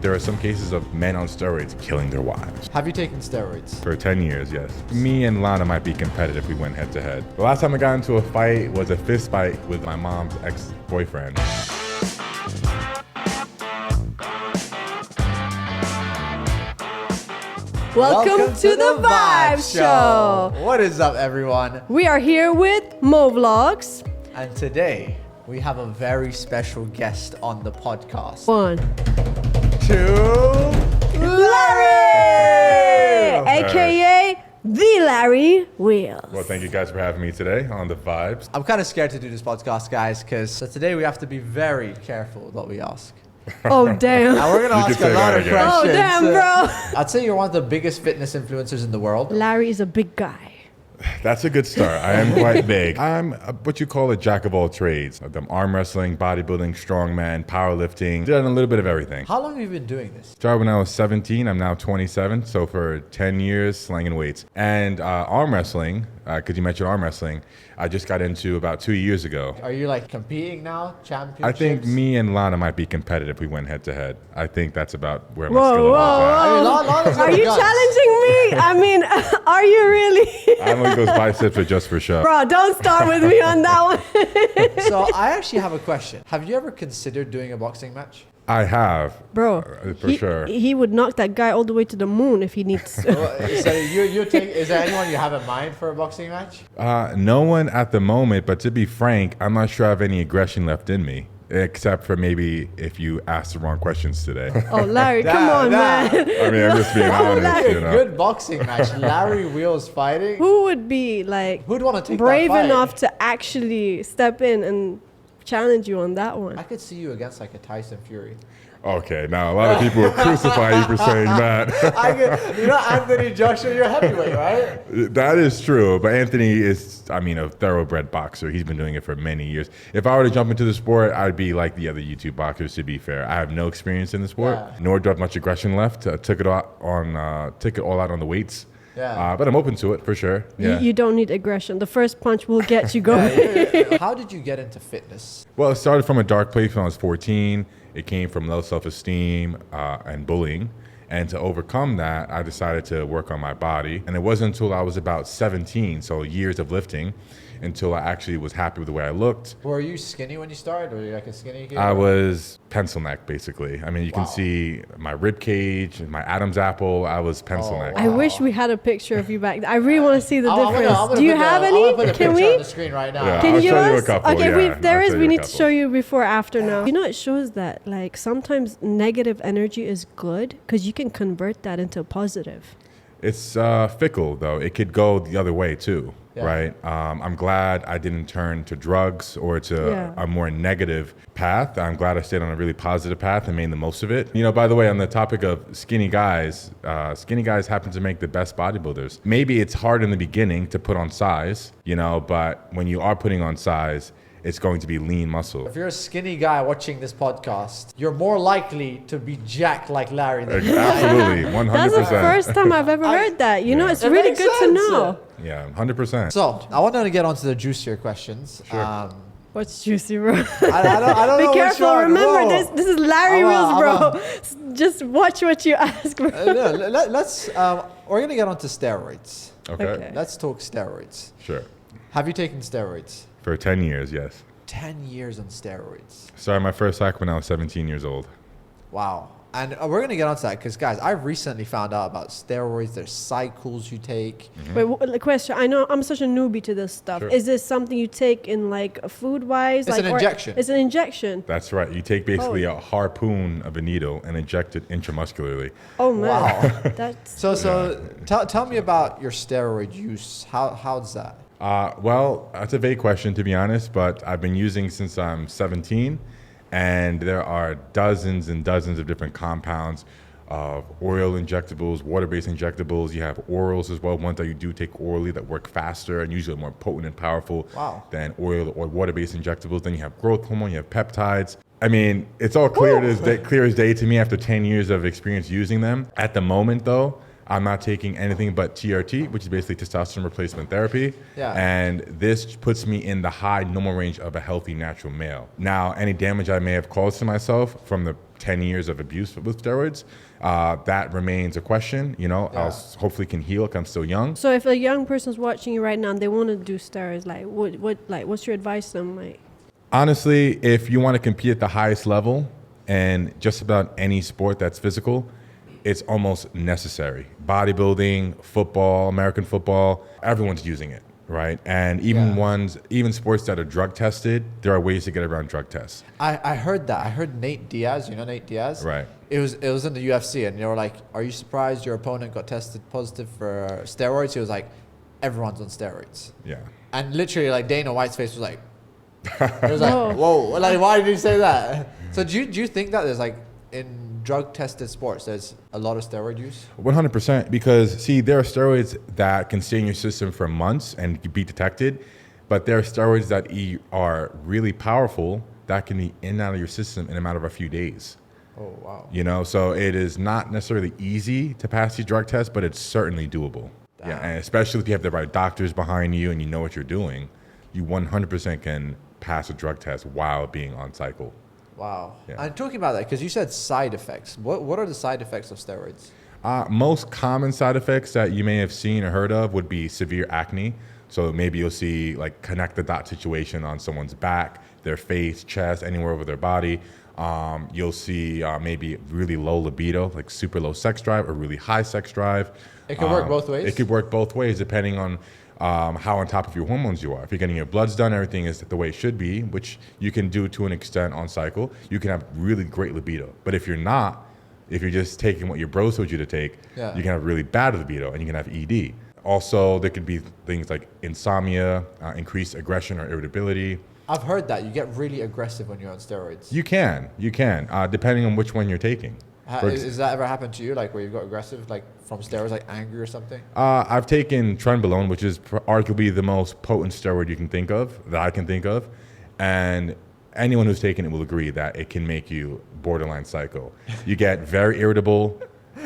There are some cases of men on steroids killing their wives. Have you taken steroids? For 10 years, yes. Me and Lana might be competitive if we went head to head. The last time I got into a fight was a fist fight with my mom's ex-boyfriend. Welcome to the Vibe Show. What is up, everyone? We are here with Mo Vlogs. And today we have a very special guest on the podcast. 1, Larry! aka the Larry Wheels. Well, thank you guys for having me today on the Vibes. I'm kind of scared to do this podcast, guys, because today we have to be very careful with what we ask. Oh damn. Now we're going to ask a lot of questions. Oh damn, bro. I'd say you're one of the biggest fitness influencers in the world. Larry is a big guy. That's a good start. I am quite big. I'm what you call a jack of all trades. I'm arm wrestling, bodybuilding, strongman, powerlifting. Done a little bit of everything. How long have you been doing this? Started when I was 17. I'm now 27. So for 10 years, slinging weights. And arm wrestling, because you mentioned arm wrestling, I just got into about 2 years ago. Are you like competing now? Championships? I think me and Lana might be competitive if we went head to head. I think that's about where my Whoa, skill level is at. I mean, Lana's got Are the you guns. challenging me? I mean, are you really? I don't think those biceps are just for show. Bro, don't start with me on that one. So I actually have a question. Have you ever considered doing a boxing match? I have. Bro, For sure. he would knock that guy all the way to the moon if he needs to. So you take? Is there anyone you have in mind for a boxing match? No one at the moment, but to be frank, I'm not sure I have any aggression left in me, except for maybe if you ask the wrong questions today. Oh, Larry, come on, man. I mean, I'm just being honest, Larry, you know. good boxing match. Larry Wheels fighting. Who would be like Who'd want to take brave that fight? enough to actually step in and challenge you on that one? I could see you against like a Tyson Fury. Okay, now a lot of people will crucify you for saying that. You know Anthony Joshua, you're heavyweight, right? That is true, but Anthony is, I mean, a thoroughbred boxer. He's been doing it for many years. If I were to jump into the sport, I'd be like the other YouTube boxers, to be fair. I have no experience in the sport, nor do I have much aggression left. Took it all out on the weights. Yeah. But I'm open to it for sure. Yeah. You don't need aggression. The first punch will get you going. How did you get into fitness? Well, it started from a dark place when I was 14. It came from low self-esteem and bullying. And to overcome that, I decided to work on my body. And it wasn't until I was about 17, so years of lifting, until I actually was happy with the way I looked. Were you skinny when you started? Were you like a skinny kid? I was pencil neck, basically. I mean, you can see my rib cage, my Adam's apple. I was pencil neck. I wish we had a picture of you back. I really want to see the I'm gonna difference. Do you have I'm gonna any? put a Can picture on we? the screen right now. Yeah. Can I'll you show give you a us? couple, Okay, yeah. there I'll is. show We you a need to couple. show you before after now. You know, it shows that like sometimes negative energy is good because you can convert that into positive. It's fickle, though. It could go the other way, too, right? I'm glad I didn't turn to drugs or to a more negative path. I'm glad I stayed on a really positive path and made the most of it. You know, by the way, on the topic of skinny guys happen to make the best bodybuilders. Maybe it's hard in the beginning to put on size, you know, but when you are putting on size, it's going to be lean muscle. If you're a skinny guy watching this podcast, you're more likely to be jacked like Larry than you. Absolutely, 100%. That's the first time I've ever heard that. You know, it's really makes good to sense. know. Yeah, 100%. So I wanted to get onto the juicier questions. Sure. What's juicy, bro? I don't Be know careful. which one. Remember, Whoa. this is Larry Wheels, bro. I'm Just watch what you ask, bro. Let's. We're gonna get onto steroids. Okay, Let's talk steroids. sure. Have you taken steroids? For 10 years, yes. 10 years on steroids. Started my first cycle when I was 17 years old. Wow. And we're going to get onto that because, guys, I've recently found out about steroids. There's cycles you take. Wait, the question. I know I'm such a newbie to this stuff. Sure. Is this something you take in like food-wise? It's like, an or- injection. It's an injection. That's right. You take basically a harpoon of a needle and inject it intramuscularly. Oh man, Wow. that's So tell me about your steroid use. How's that? Well, that's a vague question, to be honest, but I've been using since I'm 17, and there are dozens and dozens of different compounds of oral injectables, water-based injectables. You have orals as well, ones that you do take orally that work faster and usually more potent and powerful than oil or water-based injectables. Then you have growth hormone, you have peptides. I mean, it's all clear as day to me after 10 years of experience using them. At the moment, though, I'm not taking anything but TRT, which is basically testosterone replacement therapy. Yeah. And this puts me in the high normal range of a healthy natural male. Now, any damage I may have caused to myself from the 10 years of abuse with steroids, that remains a question. You know, Yeah. I'll hopefully can heal because I'm still young. So if a young person's watching you right now and they want to do steroids, like what's your advice to them? Like, Honestly, if you want to compete at the highest level and just about any sport that's physical, it's almost necessary. Bodybuilding, football, American football, everyone's using it, right? And even sports that are drug tested, there are ways to get around drug tests. I heard that. I heard Nate Diaz. You know Nate Diaz? Right. It was in the UFC, and they were like, "Are you surprised your opponent got tested positive for steroids?" He was like, "Everyone's on steroids." Yeah. And literally, like Dana White's face was like, it was Whoa. like, "Whoa!" Like, why did he say that? So do you think that there's like in drug tested sports, there's a lot of steroid use? 100%, because see, there are steroids that can stay in your system for months and be detected, but there are steroids that are really powerful that can be in and out of your system in a matter of a few days. Oh wow. You know, so it is not necessarily easy to pass these drug tests, but it's certainly doable. Yeah, and especially if you have the right doctors behind you and you know what you're doing, you 100% can pass a drug test while being on cycle. Wow. Yeah. And talking about that, because you said side effects. What are the side effects of steroids? Most common side effects that you may have seen or heard of would be severe acne. So maybe you'll see like connect the dot situation on someone's back, their face, chest, anywhere over their body. You'll see maybe really low libido, like super low sex drive, or really high sex drive. It can work both ways? It could work both ways depending on how on top of your hormones you are. If you're getting your bloods done, everything is the way it should be, which you can do to an extent on cycle. You can have really great libido. But if you're not, if you're just taking what your bros told you to take, you can have really bad libido and you can have ED. Also, there could be things like insomnia, increased aggression or irritability. I've heard that you get really aggressive when you're on steroids. You can, depending on which one you're taking. Has that ever happened to you, like where you got aggressive, like from steroids, like angry or something? I've taken trenbolone, which is arguably the most potent steroid you can think of, that I can think of. And anyone who's taken it will agree that it can make you borderline psycho. You get very irritable.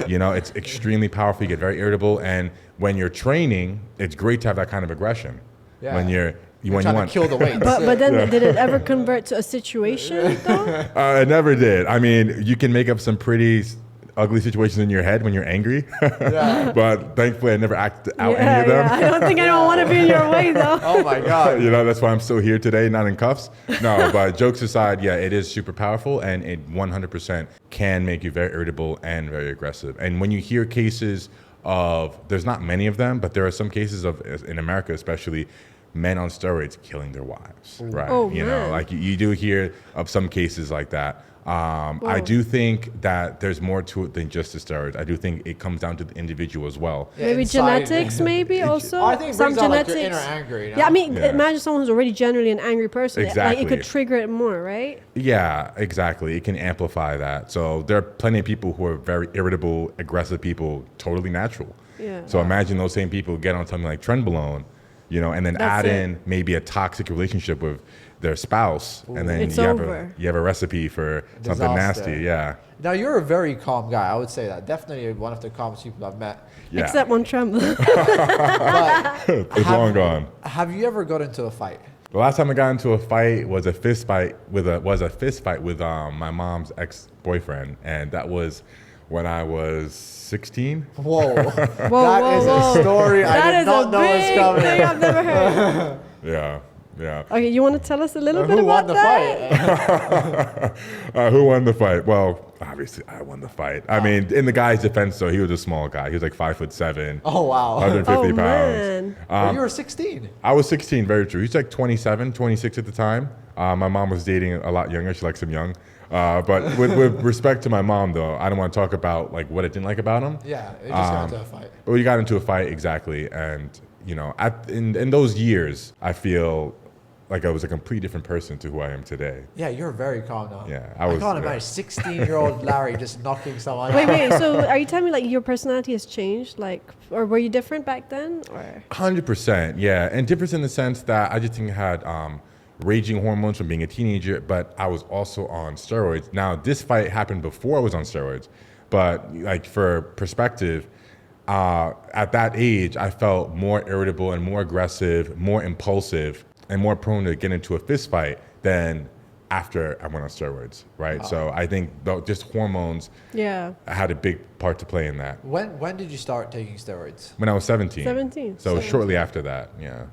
You know, it's extremely powerful. You get very irritable. And when you're training, it's great to have that kind of aggression. Yeah. When you're trying to kill the weights. but then did it ever convert to a situation though? It never did. I mean, you can make up some pretty ugly situations in your head when you're angry. But thankfully, I never acted out any of them. I don't think anyone want to be in your way though. Oh my God. You know, that's why I'm still here today, not in cuffs. No, but jokes aside, yeah, it is super powerful and it 100% can make you very irritable and very aggressive. And when you hear cases of, there's not many of them, but there are some cases of, in America especially, men on steroids killing their wives, right? Oh, you man. know, like you do hear of some cases like that. I do think that there's more to it than just the steroids. I do think it comes down to the individual as well. Yeah, Maybe inside- genetics, maybe also. I think it brings out like your inner anger. You know? Yeah, I mean, Yeah. imagine someone who's already generally an angry person. Like Exactly. it could trigger it more, right? Yeah, exactly. It can amplify that. So there are plenty of people who are very irritable, aggressive people, totally natural. Yeah. So imagine those same people get on something like trenbolone, you know, and then That's add it. in maybe a toxic relationship with their spouse, and then It's you have over. a recipe for something Disaster. nasty. Yeah. Now you're a very calm guy. I would say that. Definitely one of the calmest people I've met. Yeah. Except one tremble. But It's long gone. have you ever got into a fight? The last time I got into a fight was a fist fight with my mom's ex-boyfriend, and that was when I was 16. Whoa. Whoa, That whoa, is whoa. a story I That did is not a know was big coming. thing I've never heard. Yeah. Okay, you want to tell us a little bit Who about won the that? fight? Who won the fight? Well, obviously I won the fight. I mean, in the guy's defense, though, he was a small guy. He was like 5'7", Oh wow. 150 Oh, pounds. man. Well, you were 16. I was 16, very true. He's like 27, 26 at the time. My mom was dating a lot younger. She likes him young. But with respect to my mom, though, I don't want to talk about like what I didn't like about him. Yeah, it just got into a fight. Well, you got into a fight, exactly. And, you know, in those years, I feel like I was a completely different person to who I am today. Yeah, you're very calm now. Yeah, I I can't was, imagine 16-year-old Larry just knocking someone. Wait. So are you telling me like your personality has changed? Like, or were you different back then? Or 100%, yeah. And different in the sense that I just think I had raging hormones from being a teenager, but I was also on steroids. Now, this fight happened before I was on steroids, but like for perspective, at that age, I felt more irritable and more aggressive, more impulsive, and more prone to get into a fist fight than after I went on steroids, right? So I think just hormones had a big part to play in that. When did you start taking steroids? When I was 17. 17. So shortly after that, yeah.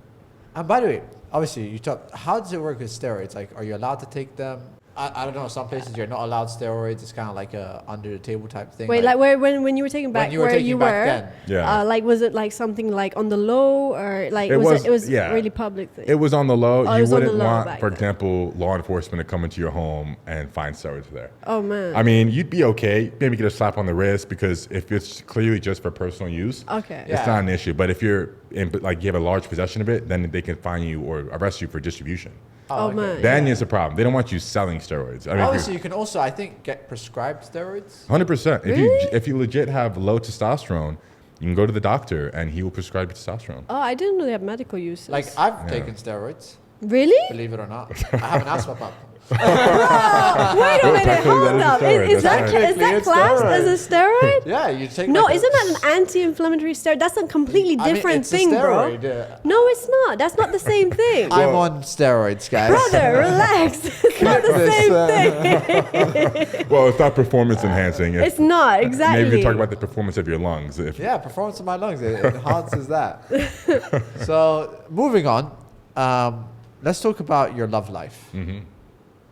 And by the way, obviously, you talk. How does it work with steroids? Like, are you allowed to take them? I don't know. Some places you're not allowed steroids. It's kind of like a under the table type thing. Wait, like when you were taking back where you were, yeah. Like was it like something like on the low or like it was really public thing? It was on the low. Oh, you wouldn't want, for then. example, law enforcement to come into your home and find steroids there. Oh man. I mean, you'd be okay. Maybe get a slap on the wrist because if it's clearly just for personal use, it's not an issue. But if you're like you have a large possession of it, then they can fine you or arrest you for distribution. Oh man. Then it's a problem. They don't want you selling steroids. I mean, obviously, you can also, I think, get prescribed steroids. 100%. Really? If you legit have low testosterone, you can go to the doctor and he will prescribe you testosterone. Oh, I didn't know they have medical uses. Like I've taken steroids. Really? Believe it or not, I have an asthma pump. Wait a minute, hold up. Is that classed as a steroid? Yeah, you take. No, like isn't that an anti-inflammatory steroid? That's a completely different it's thing, a steroid, bro. yeah. No, it's not. That's not the same thing. I'm on steroids, guys. Brother, relax. It's not the same thing. Well, it's not performance enhancing. It's not, exactly. Maybe you talk about the performance of your lungs. Yeah, performance of my lungs. It enhances that. So, moving on, let's talk about your love life. Mm-hmm.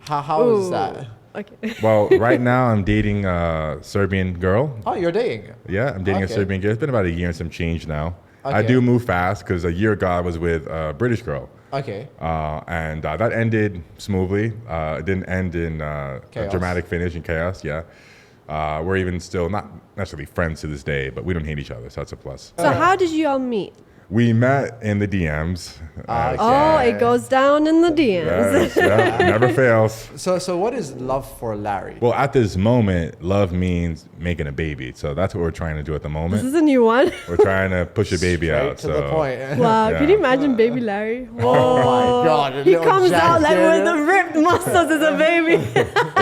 How is that? Okay. Well, right now I'm dating a Serbian girl. Oh, you're dating? Yeah, I'm dating a Serbian girl. It's been about a year and some change now. I do move fast because a year ago I was with a British girl. Okay. And that ended smoothly. It didn't end in a dramatic finish and chaos. Yeah. We're even still not necessarily friends to this day, but we don't hate each other, so that's a plus. So how did you all meet? We met in the DMs. Oh, it goes down in the DMs. Yes, yeah, never fails. So what is love for Larry? Well, at this moment, love means making a baby. So that's what we're trying to do at the moment. This is a new one. We're trying to push a baby Straight out. to the point. Wow, Yeah. can you imagine baby Larry? Whoa. Oh my God. He comes out like with the ripped muscles as a baby.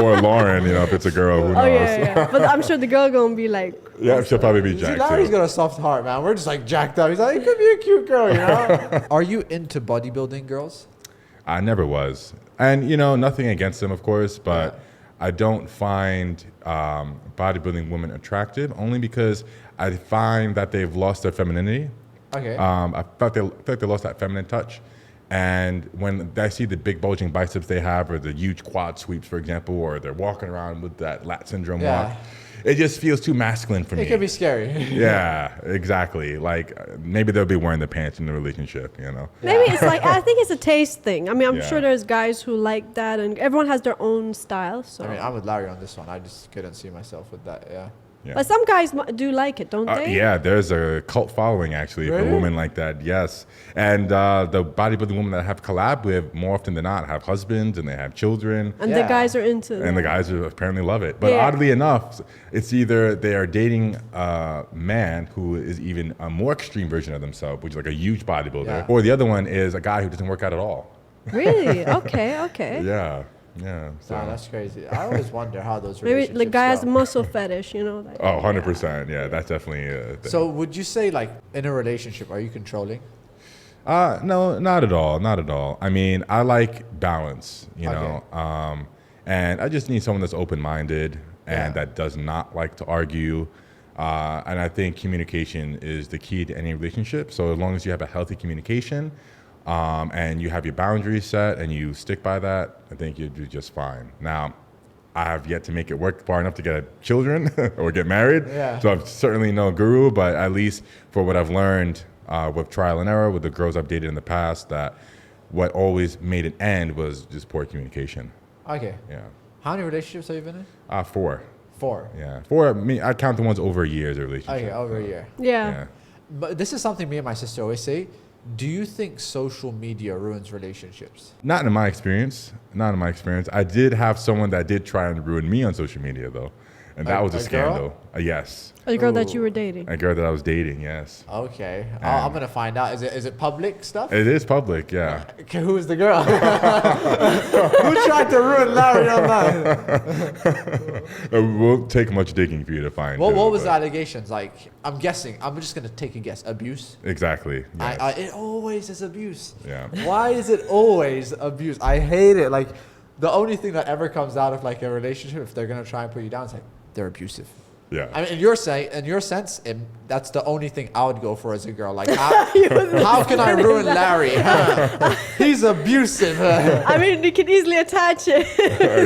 Or Lauren, if it's a girl, who knows? Oh, yeah. But I'm sure the girl gonna be like, Yeah, she'll probably be See, jacked Larry's too. got a soft heart, man. We're just like jacked up. He's like, it could be a cute girl, Are you into bodybuilding girls? I never was. And, nothing against them, of course, but I don't find bodybuilding women attractive only because I find that they've lost their femininity. Okay. I feel like they lost that feminine touch. And when I see the big bulging biceps they have or the huge quad sweeps, for example, or they're walking around with that lat syndrome walk, it just feels too masculine for me. It can be scary. Yeah, exactly. Like maybe they'll be wearing the pants in the relationship, maybe it's like, I think it's a taste thing. I mean, I'm Yeah. sure there's guys who like that and everyone has their own style. So. I mean, I'm with Larry on this one. I just couldn't see myself with that, Yeah. But some guys do like it, don't they? Yeah, there's a cult following actually for women like that. Yes, and the bodybuilding women that I have collab with more often than not have husbands and they have children. And the guys are into And that. the guys apparently love it. But oddly enough, it's either they are dating a man who is even a more extreme version of themselves, which is like a huge bodybuilder, or the other one is a guy who doesn't work out at all. Really? Okay. Yeah. So. Wow, that's crazy. I always wonder how those Maybe relationships the guy has a go. muscle fetish, like, Oh, 100%. Yeah, that's definitely a thing. So would you say, like, in a relationship, are you controlling? No, not at all. Not at all. I mean, I like balance, know, and I just need someone that's open-minded and that does not like to argue. And I think communication is the key to any relationship. So as long as you have a healthy communication and you have your boundaries set and you stick by that, I think you'll do just fine. Now, I have yet to make it work far enough to get children or get married. Yeah. So I'm certainly no guru, but at least for what I've learned with trial and error with the girls I've dated in the past, that what always made it end was just poor communication. Okay. Yeah. How many relationships have you been in? 4. 4. Yeah. 4. I count the ones over a year as a relationship. Okay, over a year. Yeah. But this is something me and my sister always say. Do you think social media ruins relationships? Not in my experience. Not in my experience. I did have someone that did try and ruin me on social media, though. And that was a girl? scandal. Yes. A girl that Ooh. you were dating. A girl that I was dating, yes. Okay, I'm gonna find out. Is it public stuff? It is public, yeah. Okay, who is the girl? Who tried to ruin Larry online? It won't take much digging for you to find. What too, was the but- allegations? Like, I'm guessing. I'm just gonna take a guess. Abuse. Exactly. Yes. It always is abuse. Yeah. Why is it always abuse? I hate it. Like, the only thing that ever comes out of like a relationship, if they're gonna try and put you down, it's like they're abusive. Yeah. I mean, in your sense, that's the only thing I would go for as a girl. Like, how can I ruin Larry? Huh? He's abusive. I mean, you can easily attach it.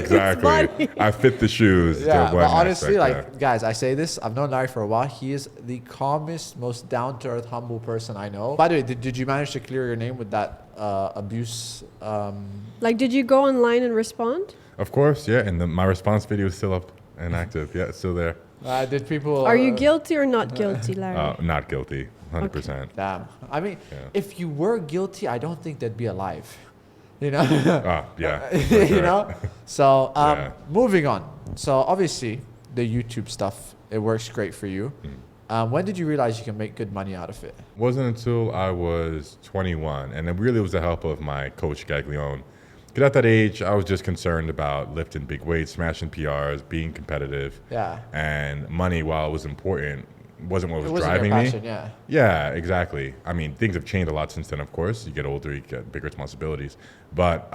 Exactly. I fit the shoes. Yeah, to one but honestly, aspect, like, guys, I say this. I've known Larry for a while. He is the calmest, most down-to-earth, humble person I know. By the way, did you manage to clear your name with that abuse? Like, did you go online and respond? Of course, yeah. And my response video is still up and active. Yeah, it's still there. Did people? Are you guilty or not guilty, Larry? Not guilty, 100%. Damn. I mean, Yeah. if you were guilty, I don't think they'd be alive. You know. Yeah. You know. So Yeah. moving on. So obviously the YouTube stuff, it works great for you. When did you realize you can make good money out of it? Wasn't until I was 21, and it really was the help of my coach Gaglione. Because at that age, I was just concerned about lifting big weights, smashing PRs, being competitive. Yeah. And money, while it was important, wasn't what was It wasn't driving your me. passion, yeah. Yeah, exactly. I mean, things have changed a lot since then, of course. You get older, you get bigger responsibilities. But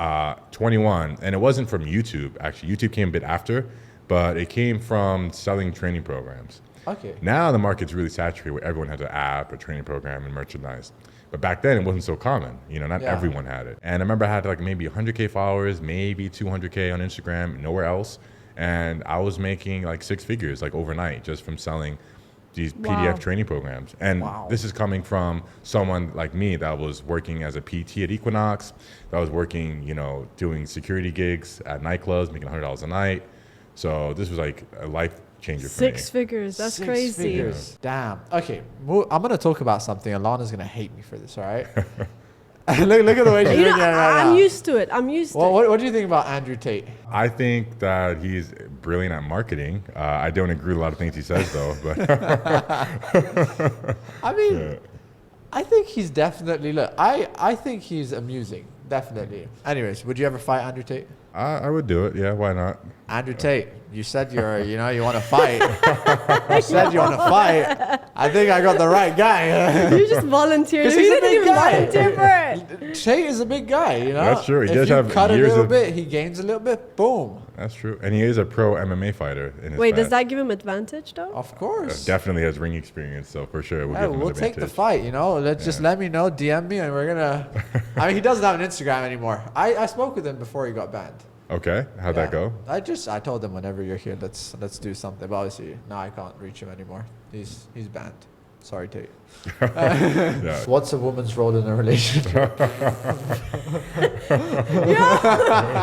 21, and it wasn't from YouTube, actually. YouTube came a bit after, but it came from selling training programs. Okay. Now the market's really saturated where everyone has an app, a training program, and merchandise. But back then it wasn't so common. You know, not Yeah. everyone had it. And I remember I had like maybe 100K followers, maybe 200K on Instagram, nowhere else. And I was making like six figures like overnight just from selling these PDF training programs. And this is coming from someone like me that was working as a PT at Equinox, that was working, you know, doing security gigs at nightclubs, making $100 a night. So this was like a life changer for me. Six figures. That's Six crazy. figures. Damn. Okay. I'm going to talk about something. Alana's going to hate me for this, all right? look at the way she's You looking know, at it right I'm now. used to it. I'm used to Well, it. what do you think about Andrew Tate? I think that he's brilliant at marketing. I don't agree with a lot of things he says, though. But I mean, I think he's definitely, look, I think he's amusing. Definitely. Anyways, would you ever fight Andrew Tate? I would do it. Yeah, why not? Andrew Tate, you said you want to fight. You said you want to fight. I think I got the right guy. You just volunteered. 'Cause You he's a didn't big even guy. volunteer for it. Tate is a big guy, you know? That's true. He if does you have cut a years little of- bit, he gains a little bit, boom. That's true. And he is a pro MMA fighter in his Wait, does past. that give him advantage though? Of course. Definitely has ring experience, so for sure it will Yeah, give him we'll an take the advantage. fight, you know. Just let me know, DM me, and we're gonna. I mean, he doesn't have an Instagram anymore. I spoke with him before he got banned. Okay, how'd that go? I told him whenever you're here, let's do something. But obviously now I can't reach him anymore. He's banned. Sorry, Tate. Yeah. What's a woman's role in a relationship?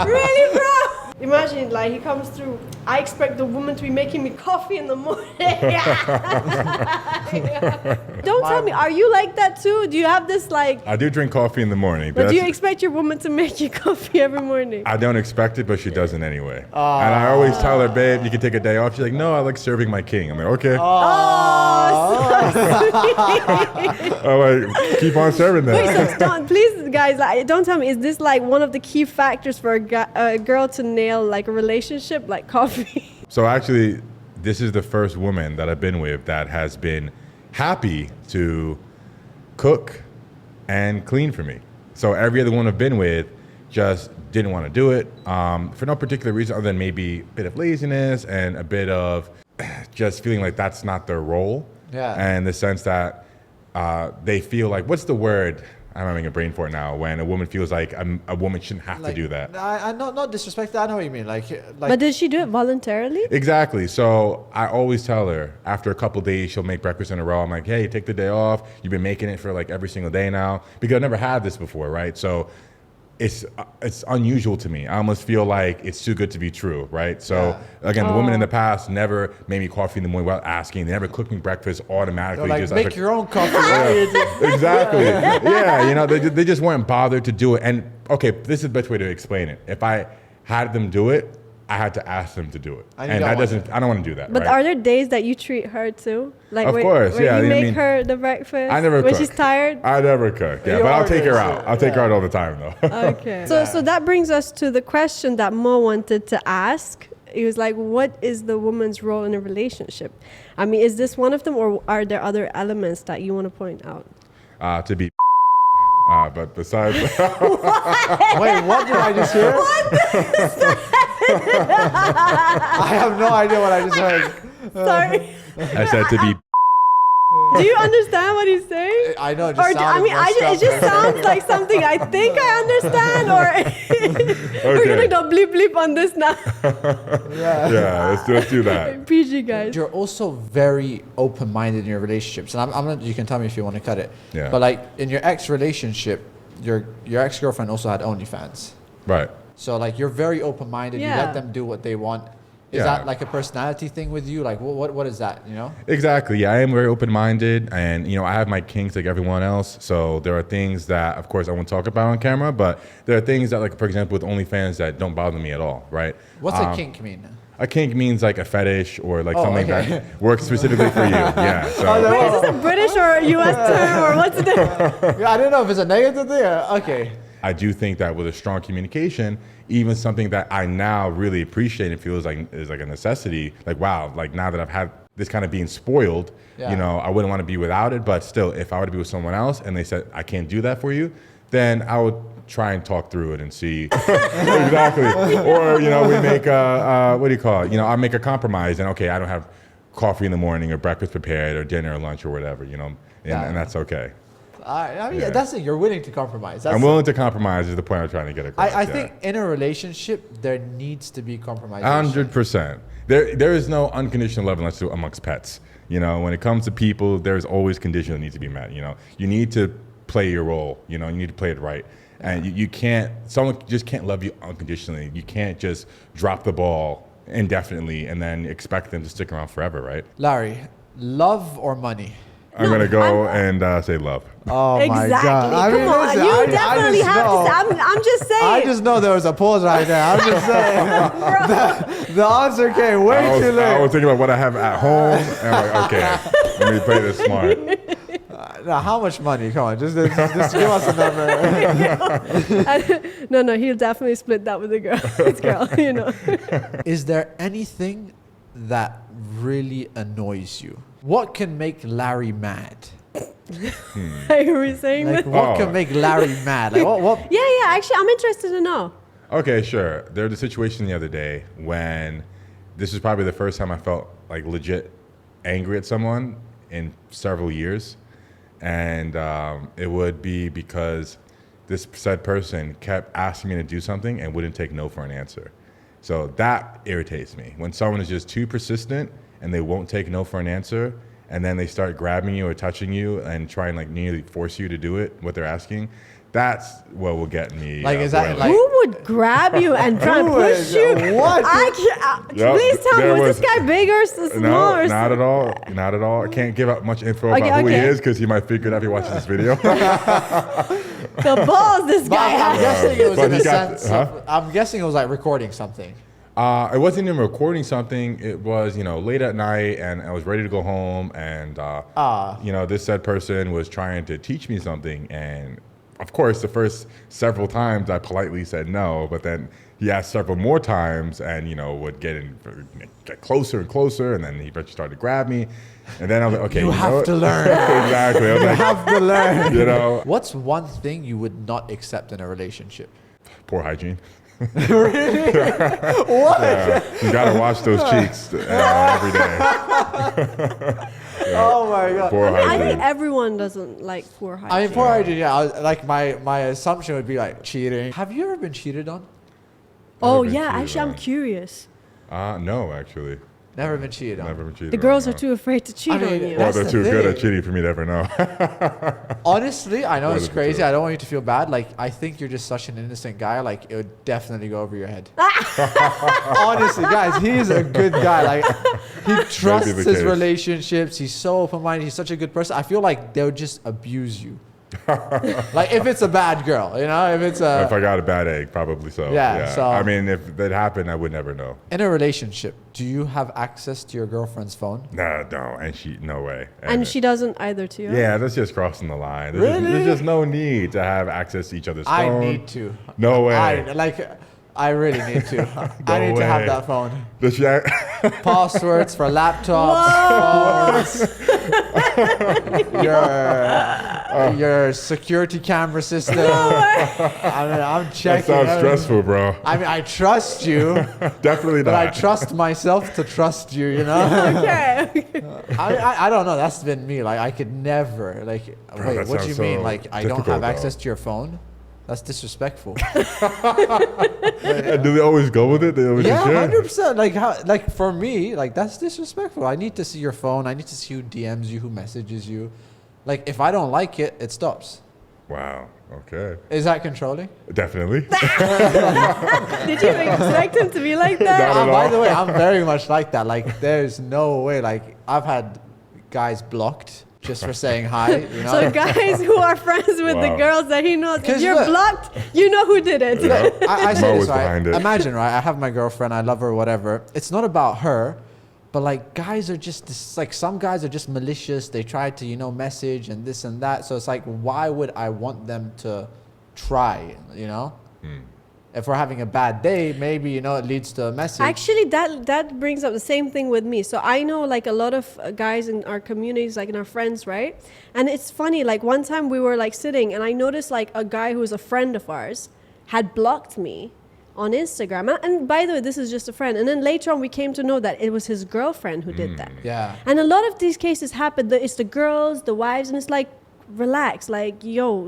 Really, bro? Imagine, like, he comes through. I expect the woman to be making me coffee in the morning. Don't tell me, are you like that too? Do you have this, like, I do drink coffee in the morning. but do that's- you expect your woman to make you coffee every morning? I don't expect it, but she does it anyway. And I always tell her, babe, you can take a day off. She's like, no, I like serving my king. I'm like, okay. I'm like, keep on serving Wait, that. so don't, please, guys, like, don't tell me, is this like one of the key factors for a girl to nail like a relationship, like coffee? So actually, this is the first woman that I've been with that has been happy to cook and clean for me. So every other one I've been with just didn't want to do it for no particular reason other than maybe a bit of laziness and a bit of just feeling like that's not their role. Yeah. And the sense that they feel like, what's the word? I'm having a brain for it now. When a woman feels like a woman shouldn't have to do that. I not disrespect. I know what you mean. Like But did she do it voluntarily? Exactly. So I always tell her after a couple days, she'll make breakfast in a row. I'm like, hey, take the day off. You've been making it for like every single day now because I've never had this before, right? So it's unusual to me. I almost feel like it's too good to be true, right? So again, the women in the past never made me coffee in the morning without asking. They never cooked me breakfast automatically. like, just make your own coffee. Exactly. Yeah, you know, they just weren't bothered to do it. And okay, this is the best way to explain it. If I had them do it, I had to ask them to do it. And And that doesn't, I don't want to do that. But right? are there days that you treat her too? Like Of course, where yeah, you I make mean, her the breakfast I never when cook. she's tired? I never cook. Yeah, You but I'll order, take her so, out. I'll take her out all the time though. Okay. So that brings us to the question that Mo wanted to ask. He was like, what is the woman's role in a relationship? I mean, is this one of them, or are there other elements that you want to point out? To be but besides Wait, what did I just hear? I have no idea what I just heard. Sorry. I said to be Do you understand what he's saying? I know. It Or just sounded it just sounds like something I think I understand, or we're gonna go bleep bleep on this now. yeah, let's do that. PG guys. You're also very open-minded in your relationships, and I'm not. You can tell me if you want to cut it. Yeah. But like in your ex relationship, your ex-girlfriend also had OnlyFans. Right. So like you're very open-minded. You Yeah. let them do what they want. Is Yeah. that like a personality thing with you? Like what is that? You know? Exactly. Yeah, I am very open-minded, and I have my kinks like everyone else. So there are things that, of course, I won't talk about on camera, but there are things that, like for example, with OnlyFans that don't bother me at all. Right. What's a kink mean? A kink means like a fetish or like something okay. that works specifically for you. Yeah. So. Wait, is this a British or a US term, or what's the Yeah, I don't know if it's a negative thing. Okay. I do think that with a strong communication, even something that I now really appreciate and feels like is like a necessity, like wow, like now that I've had this kind of being spoiled, Yeah. I wouldn't want to be without it. But still, if I were to be with someone else and they said I can't do that for you, then I would try and talk through it and see exactly. Or we make what do you call it? I make a compromise and okay, I don't have coffee in the morning or breakfast prepared or dinner or lunch or whatever, and that's okay. I mean, that's it. You're willing to compromise. That's I'm willing to compromise is the point I'm trying to get across. I think in a relationship there needs to be compromise. 100%. There is no unconditional love unless it's amongst pets. When it comes to people, there's always conditions that need to be met. You need to play your role. You need to play it right. And you can't. Someone just can't love you unconditionally. You can't just drop the ball indefinitely and then expect them to stick around forever, right? Larry, love or money? I'm gonna go and say love. Oh exactly. my God! I mean, Come on, listen, you definitely just have know. to say. I'm just saying. I just know there was a pause right there. I'm just saying. the answer came way too late. I was thinking about what I have at home, and I'm like, okay, let me play this smart. Now, how much money? Come on, just give us a number. No, he'll definitely split that with the girl. His girl, Is there anything that really annoys you? What can make Larry mad? Like were we saying Like this? what can make Larry mad? Like what? Yeah. Actually, I'm interested to know. Okay, sure. There was a situation the other day when this is probably the first time I felt like legit angry at someone in several years. And it would be because this said person kept asking me to do something and wouldn't take no for an answer. So that irritates me. When someone is just too persistent and they won't take no for an answer, and then they start grabbing you or touching you and try and like nearly force you to do it, what they're asking, that's what will get me. Like, is that boiling. like- Who would grab you and try and push you? What? Yep, Please tell me, there was this guy big or small? No, or not at all. Not at all. I can't give out much info about who he okay. is because he might figure it out if he watches this video. The balls this But guy I'm has. guessing it was But in he a got- sense. I'm guessing it was like recording something. It wasn't even recording something. It was, late at night, and I was ready to go home, and this said person was trying to teach me something, and of course, the first several times I politely said no, but then he asked several more times, and would get closer and closer, and then he eventually started to grab me, and then I was like, okay, You have what? to learn. Exactly. I was like, Have to learn. What's one thing you would not accept in a relationship? poor hygiene. Really? What? You gotta wash those cheeks every day. Oh my God. Poor I hygiene. think everyone doesn't like poor hygiene. I mean, poor hygiene. Yeah, like my assumption would be like cheating. Have you ever been cheated on? Oh been yeah, cheated actually, I'm on. curious. No, actually. Never been cheated on. Never been cheated The on, girls no. are too afraid to cheat I mean, on you. Well, That's they're the too good at thing. cheating for me to ever know. Honestly, I know What it's is it crazy. true? I don't want you to feel bad. Like, I think you're just such an innocent guy. Like, it would definitely go over your head. Honestly, guys, he's a good guy. Like, he trusts the his case. relationships. He's so open-minded. He's such a good person. I feel like they would just abuse you. Like if it's a bad girl, you know, if it's a... If I got a bad egg, probably so. Yeah, so- I mean, if that happened, I would never know. In a relationship, do you have access to your girlfriend's phone? Nah, don't. And she, no way. And she doesn't either to you. Yeah, that's just crossing the line. Really? There's just no need to have access to each other's phone. I need to. No way. I really need to. I need to have way. that phone. Does she Passwords for laptops, phones, your security camera system. I mean, I'm that checking. sounds stressful, bro. I mean, I trust you, Definitely but not. I trust myself to trust you. You know. Okay. I don't know. That's been me. Like I could never. Like Bro, wait, that what do you sounds mean? so Like I don't difficult, have access though. to your phone? That's disrespectful. And do they always go with it? They always Yeah, just, 100%. Like how? Like for me, like that's disrespectful. I need to see your phone. I need to see who DMs you, who messages you. Like if I don't like it, it stops. Wow. Okay. Is that controlling? Definitely. Did you expect him to be like that? Not at By all. the way, I'm very much like that. Like there's no way. Like I've had guys blocked just for saying hi. You know. So guys who are friends with the Wow. girls that he knows, if 'Cause you're look- blocked, you know who did it. I say Mo this was right. behind it. Imagine, right? I have my girlfriend. I love her, whatever. It's not about her, but like guys are just this, like some guys are just malicious. They try to message and this and that. So it's like, why would I want them to try? You know, if we're having a bad day, maybe it leads to a message. Actually, that brings up the same thing with me. So I know like a lot of guys in our communities, like in our friends, right? And it's funny, like one time we were like sitting and I noticed like a guy who's a friend of ours had blocked me on Instagram. And by the way, this is just a friend. And then later on we came to know that it was his girlfriend who did that. Yeah. And a lot of these cases happen, it's the girls, the wives, and it's like, relax, like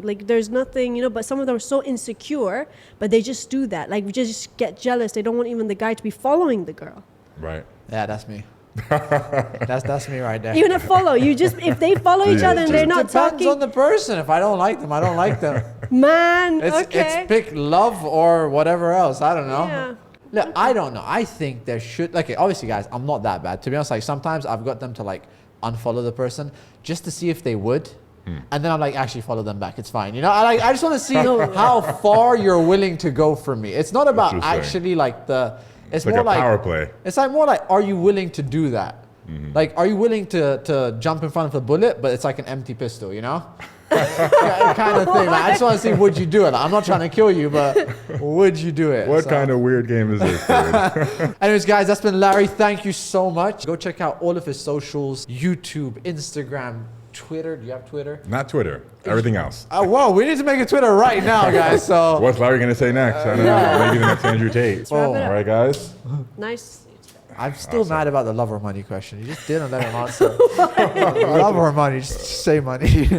like there's nothing, but some of them are so insecure, but they just do that, like just get jealous. They don't want even the guy to be following the girl. Right. Yeah, that's me. that's me right there. Even a follow, if they follow each other and they're not Depends talking, on the person. If I don't like them, I don't like them. man, It's okay. pick love or whatever else. I don't know. Yeah. Look, I don't know. I think there should, like, obviously, guys, I'm not that bad. To be honest, like, sometimes I've got them to, like, unfollow the person just to see if they would. And then I'm like, actually follow them back. It's fine. I just want to see how far you're willing to go for me. It's not about Interesting. actually, like, it's like more a like, power play. It's like more like, are you willing to do that? Like, are you willing to jump in front of a bullet, but it's like an empty pistol, kind of thing. Like, I just want to see, would you do it? Like, I'm not trying to kill you, but would you do it? What kind of weird game is this, dude? Anyways, guys, that's been Larry. Thank you so much. Go check out all of his socials: YouTube, Instagram, Twitter. Do you have Twitter? Not Twitter. Everything else. Whoa, we need to make a Twitter right now, guys. So What's Larry going to say next? I don't know. Maybe the next Andrew Tate. Oh. wrap it up. All right, guys. Nice. I'm still mad about the love or money question. You just didn't let him answer. Love or money? Just say money.